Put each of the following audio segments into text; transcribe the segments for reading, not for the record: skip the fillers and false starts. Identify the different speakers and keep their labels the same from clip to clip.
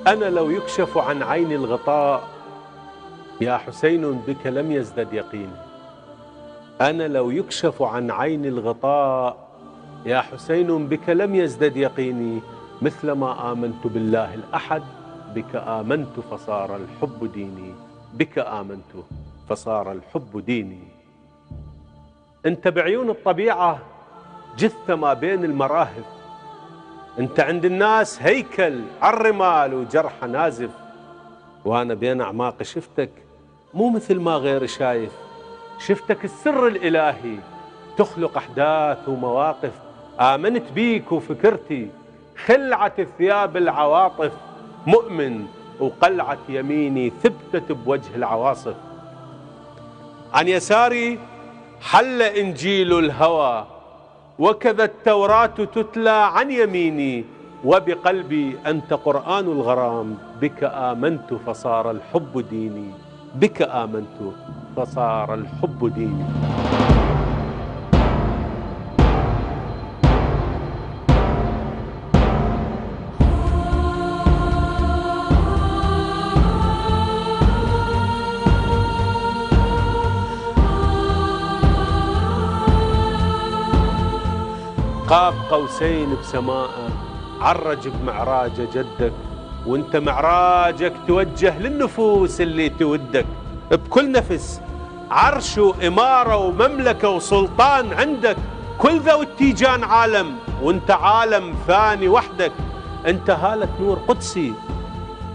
Speaker 1: أنا لو يكشف عن عيني الغطاء يا حسين بك لم يزدد يقيني. أنا لو يكشف عن عيني الغطاء يا حسين بك لم يزدد يقيني. مثلما آمنت بالله الأحد بك آمنت فصار الحب ديني. بك آمنت فصار الحب ديني. أنت بعيون الطبيعة جثة ما بين المراهف. أنت عند الناس هيكل عالرمال وجرح نازف. وأنا بين أعماق شفتك مو مثل ما غير شايف. شفتك السر الإلهي تخلق أحداث ومواقف. آمنت بيك وفكرتي خلعة الثياب العواطف. مؤمن وقلعة يميني ثبتت بوجه العواصف. عن يساري حل إنجيل الهوى وكذا التوراة تتلى عن يميني. وبقلبي أنت قرآن الغرام بك آمنت فصار الحب ديني. بك آمنت فصار الحب ديني. قاب قوسين بسماءه عرج بمعراجه جدك. وانت معراجك توجه للنفوس اللي تودك. بكل نفس عرش وإمارة ومملكة وسلطان عندك. كل ذا والتيجان عالم وانت عالم ثاني وحدك. انت هالة نور قدسي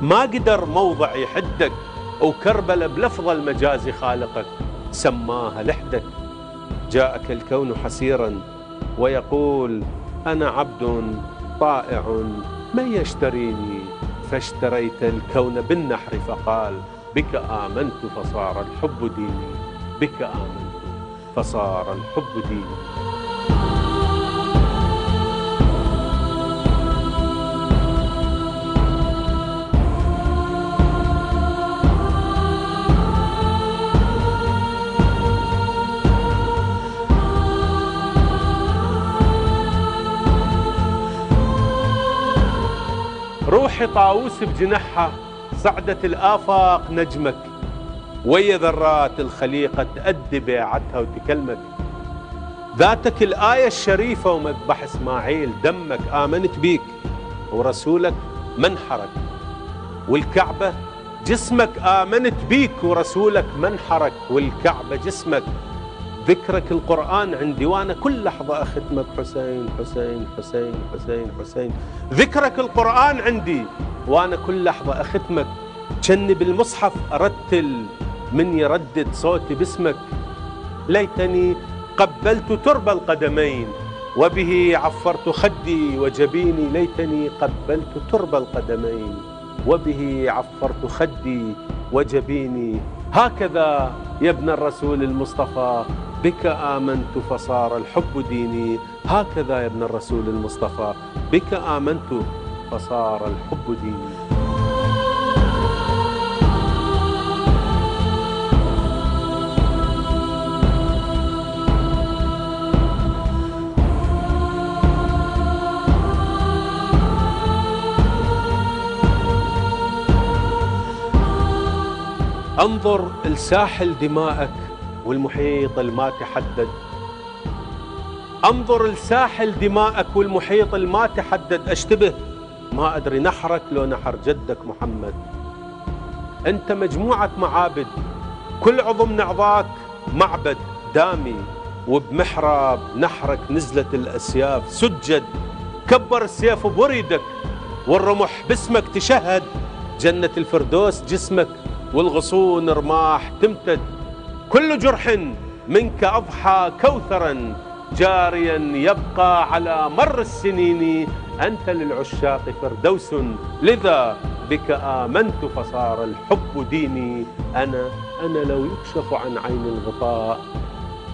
Speaker 1: ما قدر موضع يحدك. وكربلة بلفظ المجازي خالقك سماها لحدك. جاءك الكون حسيرا ويقول أنا عبد طائع من يشتريني. فاشتريت الكون بالنحر فقال بك آمنت فصار الحب ديني. بك آمنت فصار الحب ديني. روحي طاووس بجنحها صعدت الآفاق نجمك. ويا ذرات الخليقة تأدي بيعتها وتكلمك. ذاتك الآية الشريفة ومذبح إسماعيل دمك. آمنت بيك ورسولك منحرك. والكعبة جسمك. آمنت بيك ورسولك منحرك. والكعبة جسمك. ذكرك القرآن عندي وأنا كل لحظة أختمك حسين حسين حسين حسين حسين. ذكرك القرآن عندي وأنا كل لحظة أختمك. جني بالمصحف أرتل من يردد صوتي باسمك. ليتني قبلت ترب القدمين وبه عفرت خدي وجبيني. ليتني قبلت ترب القدمين وبه عفرت خدي وجبيني. هكذا يا ابن الرسول المصطفى بك آمنت فصار الحب ديني. هكذا يا ابن الرسول المصطفى بك آمنت فصار الحب ديني. انظر لساحل دمائك والمحيط الما تحدد. انظر لساحل دمائك والمحيط الما تحدد. اشتبه ما أدري نحرك لو نحر جدك محمد. أنت مجموعة معابد كل عضو من أعضاك معبد دامي. وبمحراب نحرك نزلت الأسياف سجد. كبر السيف بوريدك والرمح باسمك تشهد. جنة الفردوس جسمك والغصون رماح تمتد. كل جرح منك أضحى كوثرا جاريا يبقى على مر السنين. أنت للعشاق فردوس لذا بك آمنت فصار الحب ديني. أنا لو يكشف عن عين الغطاء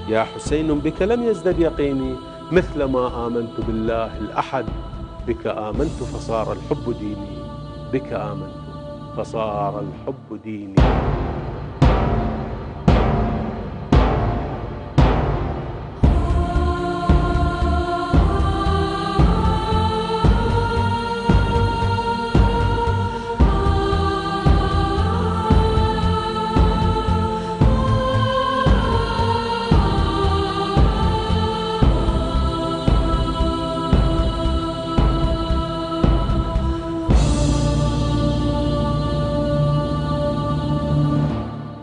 Speaker 1: يا حسين بك لم يزدد يقيني. مثلما آمنت بالله الأحد بك آمنت فصار الحب ديني. بك آمنت فصار الحب ديني.